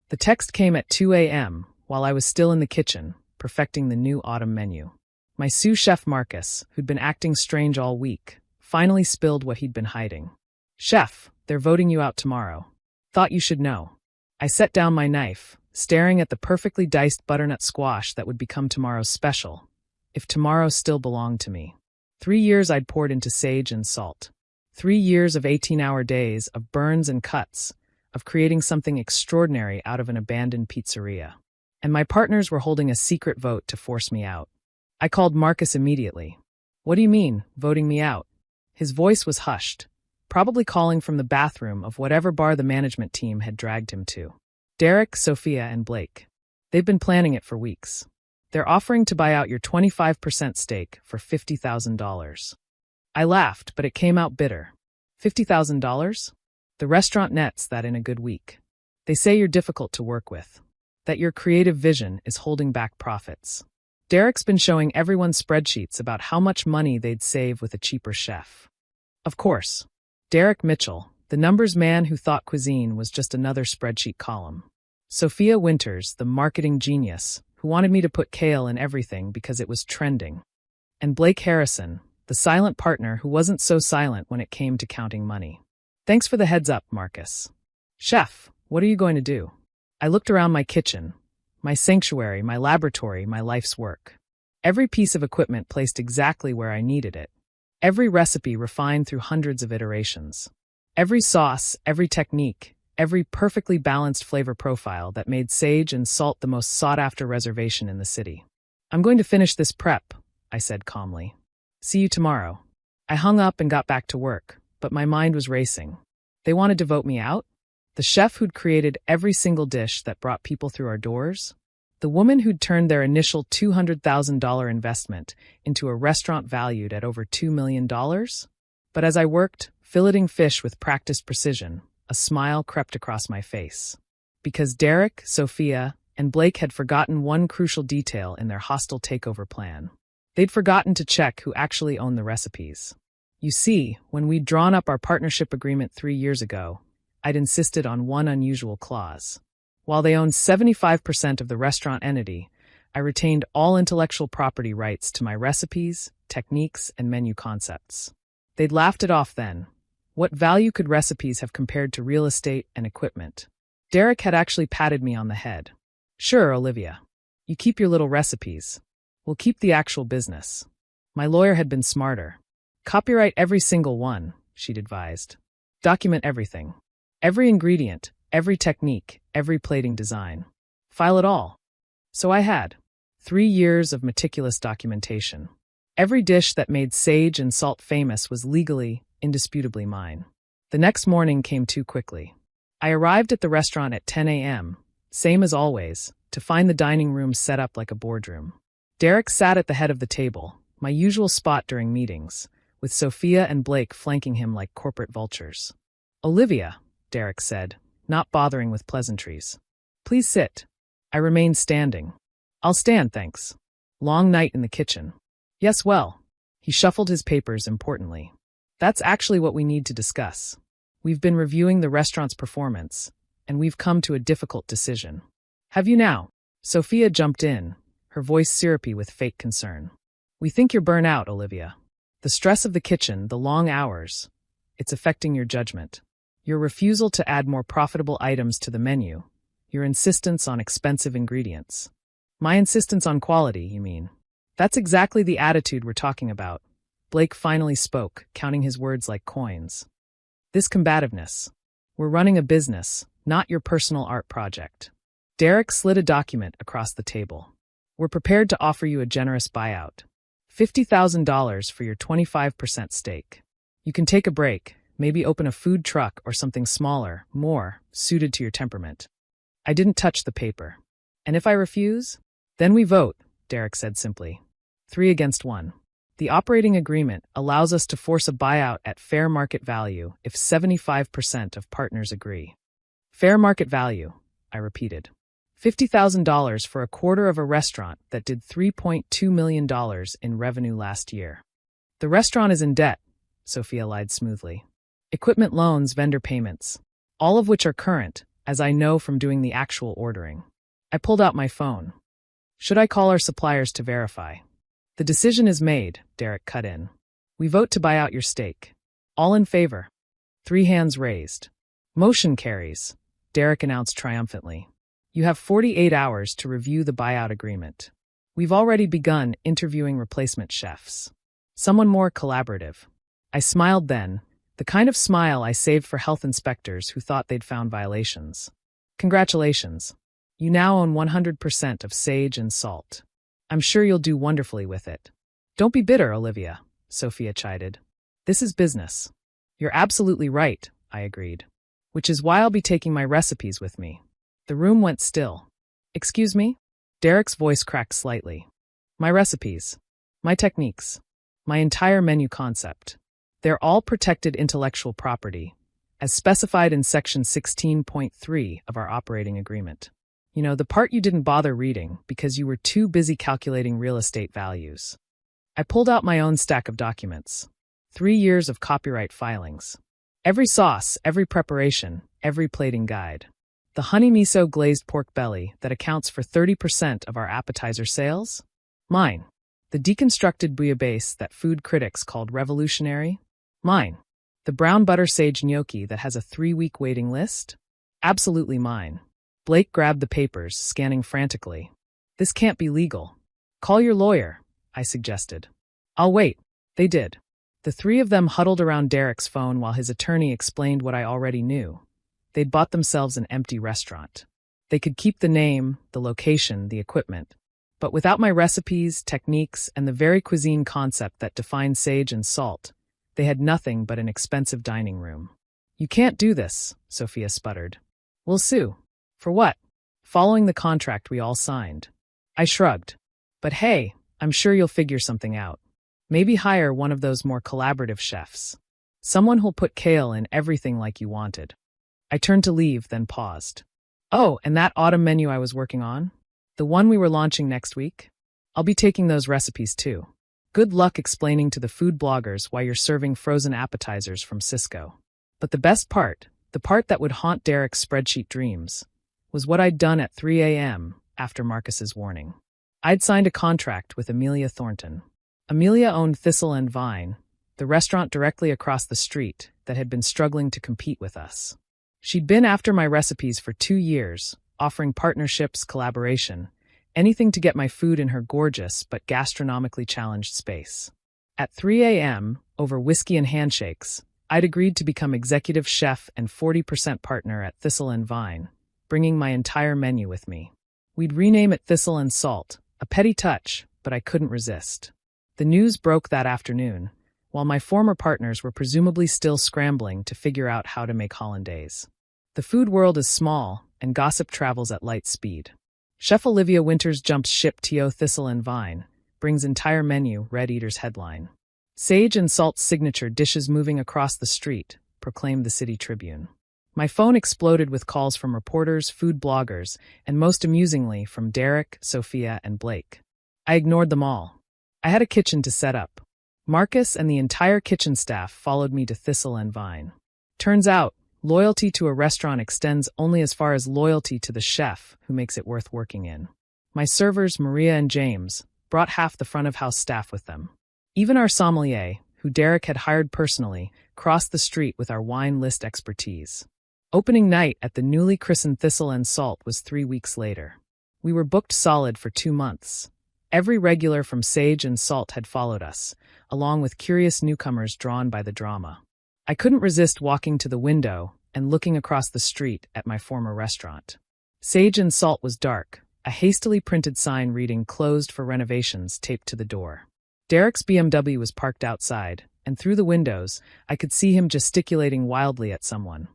The text came at 2 a.m. while I was still in the kitchen, perfecting the new autumn menu. My sous chef Marcus, who'd been acting strange all week, finally spilled what he'd been hiding. "Chef, they're voting you out tomorrow. Thought you should know." I set down my knife, staring at the perfectly diced butternut squash that would become tomorrow's special, if tomorrow still belonged to me. 3 years I'd poured into sage and salt. 3 years of 18-hour days, of burns and cuts, of creating something extraordinary out of an abandoned pizzeria. And my partners were holding a secret vote to force me out. I called Marcus immediately. "What do you mean, voting me out?" His voice was hushed, probably calling from the bathroom of whatever bar the management team had dragged him to. "Derek, Sophia, and Blake. They've been planning it for weeks. They're offering to buy out your 25% stake for $50,000. I laughed, but it came out bitter. $50,000? The restaurant nets that in a good week. They say you're difficult to work with, that your creative vision is holding back profits. Derek's been showing everyone spreadsheets about how much money they'd save with a cheaper chef. Of course, Derek Mitchell, the numbers man who thought cuisine was just another spreadsheet column. Sophia Winters, the marketing genius, who wanted me to put kale in everything because it was trending. And Blake Harrison, the silent partner who wasn't so silent when it came to counting money. "Thanks for the heads up, Marcus. Chef, what are you going to do?" I looked around my kitchen, my sanctuary, my laboratory, my life's work. Every piece of equipment placed exactly where I needed it. Every recipe refined through hundreds of iterations. Every sauce, every technique, every perfectly balanced flavor profile that made sage and salt the most sought-after reservation in the city. "I'm going to finish this prep," I said calmly. "See you tomorrow." I hung up and got back to work, but my mind was racing. They wanted to vote me out? The chef who'd created every single dish that brought people through our doors? The woman who'd turned their initial $200,000 investment into a restaurant valued at over $2 million? But as I worked, filleting fish with practiced precision, a smile crept across my face. Because Derek, Sophia, and Blake had forgotten one crucial detail in their hostile takeover plan. They'd forgotten to check who actually owned the recipes. You see, when we'd drawn up our partnership agreement 3 years ago, I'd insisted on one unusual clause. While they owned 75% of the restaurant entity, I retained all intellectual property rights to my recipes, techniques, and menu concepts. They'd laughed it off then. What value could recipes have compared to real estate and equipment? Derek had actually patted me on the head. "Sure, Olivia. You keep your little recipes. We'll keep the actual business." My lawyer had been smarter. "Copyright every single one," she'd advised. "Document everything. Every ingredient, every technique, every plating design. File it all." So I had. 3 years of meticulous documentation. Every dish that made sage and salt famous was legally, indisputably mine. The next morning came too quickly. I arrived at the restaurant at 10 a.m., same as always, to find the dining room set up like a boardroom. Derek sat at the head of the table, my usual spot during meetings, with Sophia and Blake flanking him like corporate vultures. "Olivia," Derek said, not bothering with pleasantries. "Please sit." I remained standing. "I'll stand, thanks." Long night in the kitchen. "Yes, well." He shuffled his papers importantly. "That's actually what we need to discuss. We've been reviewing the restaurant's performance, and we've come to a difficult decision." "Have you now?" Sophia jumped in, her voice syrupy with fake concern. "We think you're burnt out, Olivia. The stress of the kitchen, the long hours, it's affecting your judgment. Your refusal to add more profitable items to the menu, your insistence on expensive ingredients." "My insistence on quality, you mean?" "That's exactly the attitude we're talking about." Blake finally spoke, counting his words like coins. "This combativeness. We're running a business, not your personal art project." Derek slid a document across the table. "We're prepared to offer you a generous buyout. $50,000 for your 25% stake. You can take a break, maybe open a food truck or something smaller, more suited to your temperament." I didn't touch the paper. "And if I refuse?" "Then we vote," Derek said simply. 3 against 1. The operating agreement allows us to force a buyout at fair market value if 75% of partners agree. Fair market value, I repeated. $50,000 for a quarter of a restaurant that did $3.2 million in revenue last year. "The restaurant is in debt," Sophia lied smoothly. "Equipment loans, vendor payments, all of which are current, as I know from doing the actual ordering. I pulled out my phone. Should I call our suppliers to verify? The decision is made, Derek cut in. We vote to buy out your stake. All in favor? 3 hands raised. Motion carries, Derek announced triumphantly. You have 48 hours to review the buyout agreement. We've already begun interviewing replacement chefs. Someone more collaborative. I smiled then, the kind of smile I saved for health inspectors who thought they'd found violations. Congratulations. You now own 100% of Sage and Salt. I'm sure you'll do wonderfully with it. Don't be bitter, Olivia, Sophia chided. This is business. You're absolutely right, I agreed. Which is why I'll be taking my recipes with me. The room went still. Excuse me? Derek's voice cracked slightly. My recipes. My techniques. My entire menu concept. They're all protected intellectual property, as specified in Section 16.3 of our operating agreement. You know, the part you didn't bother reading because you were too busy calculating real estate values. I pulled out my own stack of documents. 3 years of copyright filings. Every sauce, every preparation, every plating guide. The honey miso glazed pork belly that accounts for 30% of our appetizer sales? Mine. The deconstructed bouillabaisse that food critics called revolutionary? Mine. The brown butter sage gnocchi that has a 3-week waiting list? Absolutely mine. Blake grabbed the papers, scanning frantically. This can't be legal. Call your lawyer, I suggested. I'll wait. They did. The 3 of them huddled around Derek's phone while his attorney explained what I already knew. They'd bought themselves an empty restaurant. They could keep the name, the location, the equipment. But without my recipes, techniques, and the very cuisine concept that defined Sage and Salt, they had nothing but an expensive dining room. You can't do this, Sophia sputtered. We'll sue. For what? Following the contract we all signed. I shrugged. But hey, I'm sure you'll figure something out. Maybe hire one of those more collaborative chefs. Someone who'll put kale in everything like you wanted. I turned to leave, then paused. Oh, and that autumn menu I was working on? The one we were launching next week? I'll be taking those recipes too. Good luck explaining to the food bloggers why you're serving frozen appetizers from Cisco. But the best part, the part that would haunt Derek's spreadsheet dreams, was what I'd done at 3 a.m. after Marcus's warning. I'd signed a contract with Amelia Thornton. Amelia owned Thistle and Vine, the restaurant directly across the street that had been struggling to compete with us. She'd been after my recipes for 2 years, offering partnerships, collaboration, anything to get my food in her gorgeous but gastronomically challenged space. At 3 a.m., over whiskey and handshakes, I'd agreed to become executive chef and 40% partner at Thistle and Vine, bringing my entire menu with me. We'd rename it Thistle and Salt, a petty touch, but I couldn't resist. The news broke that afternoon, while my former partners were presumably still scrambling to figure out how to make hollandaise. The food world is small, and gossip travels at light speed. Chef Olivia Winters jumps ship to Thistle and Vine, brings entire menu, Red Eater's headline. Sage and Salt's signature dishes moving across the street, proclaimed the City Tribune. My phone exploded with calls from reporters, food bloggers, and most amusingly from Derek, Sophia, and Blake. I ignored them all. I had a kitchen to set up. Marcus and the entire kitchen staff followed me to Thistle and Vine. Turns out, loyalty to a restaurant extends only as far as loyalty to the chef who makes it worth working in. My servers, Maria and James, brought half the front-of-house staff with them. Even our sommelier, who Derek had hired personally, crossed the street with our wine list expertise. Opening night at the newly christened Thistle and Salt was 3 weeks later. We were booked solid for 2 months. Every regular from Sage and Salt had followed us, along with curious newcomers drawn by the drama. I couldn't resist walking to the window and looking across the street at my former restaurant. Sage and Salt was dark, a hastily printed sign reading "Closed for renovations" taped to the door. Derek's BMW was parked outside, and through the windows, I could see him gesticulating wildly at someone.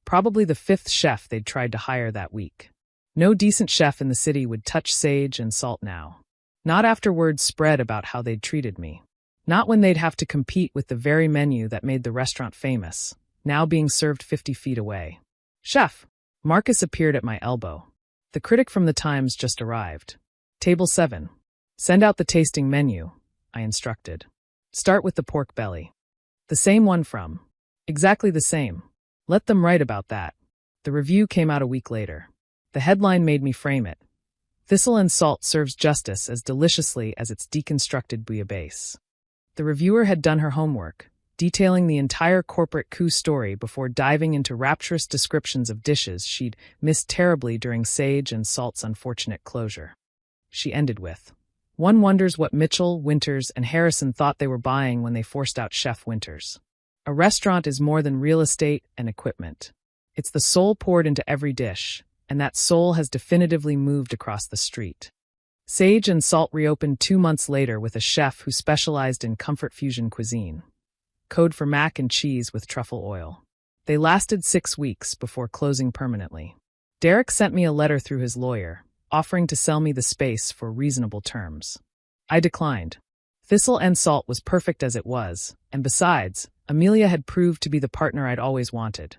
Probably the 5th chef they'd tried to hire that week. No decent chef in the city would touch Sage and Salt now. Not after word spread about how they'd treated me. Not when they'd have to compete with the very menu that made the restaurant famous, now being served 50 feet away. Chef! Marcus appeared at my elbow. The critic from the Times just arrived. Table 7. Send out the tasting menu, I instructed. Start with the pork belly. The same one from. Exactly the same. Let them write about that. The review came out a week later. The headline made me frame it. Thistle and salt serves justice as deliciously as its deconstructed bouillabaisse. The reviewer had done her homework, detailing the entire corporate coup story before diving into rapturous descriptions of dishes she'd missed terribly during Sage and Salt's unfortunate closure. She ended with, "One wonders what Mitchell, Winters, and Harrison thought they were buying when they forced out Chef Winters. A restaurant is more than real estate and equipment. It's the soul poured into every dish, and that soul has definitively moved across the street." Sage and Salt reopened 2 months later with a chef who specialized in comfort fusion cuisine, code for mac and cheese with truffle oil. They lasted 6 weeks before closing permanently. Derek sent me a letter through his lawyer, offering to sell me the space for reasonable terms. I declined. Thistle and Salt was perfect as it was, and besides, Amelia had proved to be the partner I'd always wanted.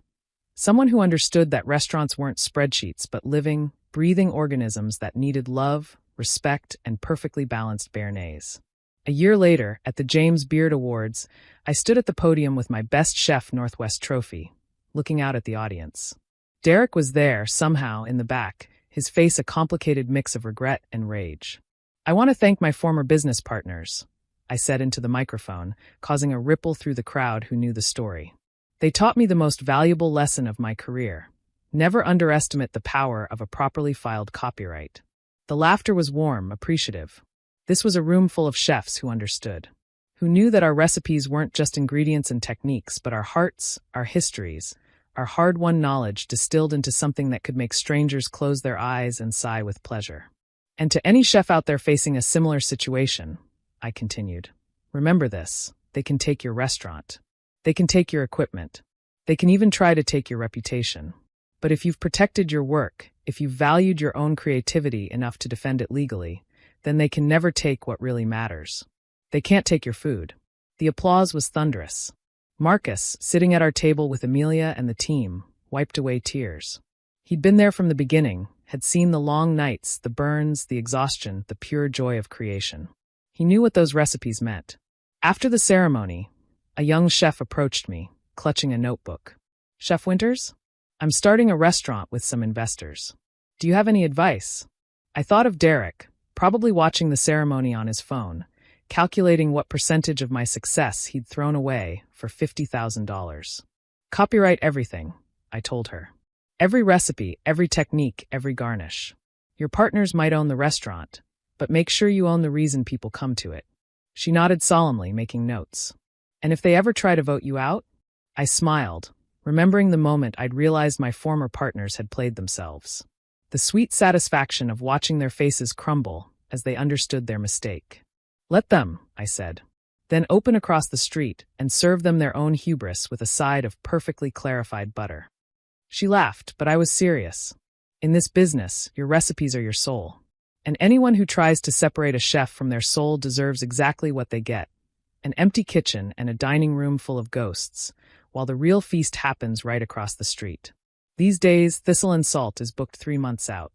Someone who understood that restaurants weren't spreadsheets but living, breathing organisms that needed love, respect, and perfectly balanced béarnaise. A year later, at the James Beard Awards, I stood at the podium with my Best Chef Northwest trophy, looking out at the audience. Derek was there, somehow, in the back, his face a complicated mix of regret and rage. "I want to thank my former business partners," I said into the microphone, causing a ripple through the crowd who knew the story. "They taught me the most valuable lesson of my career. Never underestimate the power of a properly filed copyright." The laughter was warm, appreciative. This was a room full of chefs who understood, who knew that our recipes weren't just ingredients and techniques, but our hearts, our histories, our hard-won knowledge distilled into something that could make strangers close their eyes and sigh with pleasure. "And to any chef out there facing a similar situation," I continued, "remember this: they can take your restaurant. They can take your equipment. They can even try to take your reputation. But if you've protected your work, if you've valued your own creativity enough to defend it legally, then they can never take what really matters. They can't take your food." The applause was thunderous. Marcus, sitting at our table with Amelia and the team, wiped away tears. He'd been there from the beginning, had seen the long nights, the burns, the exhaustion, the pure joy of creation. He knew what those recipes meant. After the ceremony, a young chef approached me, clutching a notebook. "Chef Winters? I'm starting a restaurant with some investors. Do you have any advice?" I thought of Derek, probably watching the ceremony on his phone, calculating what percentage of my success he'd thrown away for $50,000. "Copyright everything," I told her. "Every recipe, every technique, every garnish. Your partners might own the restaurant, but make sure you own the reason people come to it." She nodded solemnly, making notes. "And if they ever try to vote you out?" I smiled, remembering the moment I'd realized my former partners had played themselves. The sweet satisfaction of watching their faces crumble as they understood their mistake. "Let them," I said. "Then open across the street and serve them their own hubris with a side of perfectly clarified butter." She laughed, but I was serious. In this business, your recipes are your soul. And anyone who tries to separate a chef from their soul deserves exactly what they get: an empty kitchen and a dining room full of ghosts, while the real feast happens right across the street. These days, Thistle and Salt is booked 3 months out.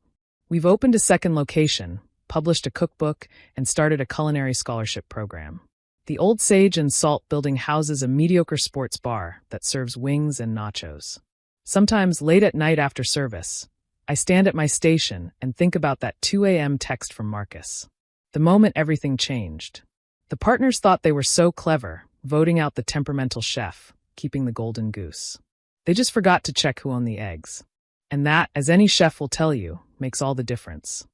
We've opened a second location, published a cookbook, and started a culinary scholarship program. The old Sage and Salt building houses a mediocre sports bar that serves wings and nachos. Sometimes late at night after service, I stand at my station and think about that 2 a.m. text from Marcus. The moment everything changed. The partners thought they were so clever, voting out the temperamental chef, keeping the golden goose. They just forgot to check who owned the eggs. And that, as any chef will tell you, makes all the difference.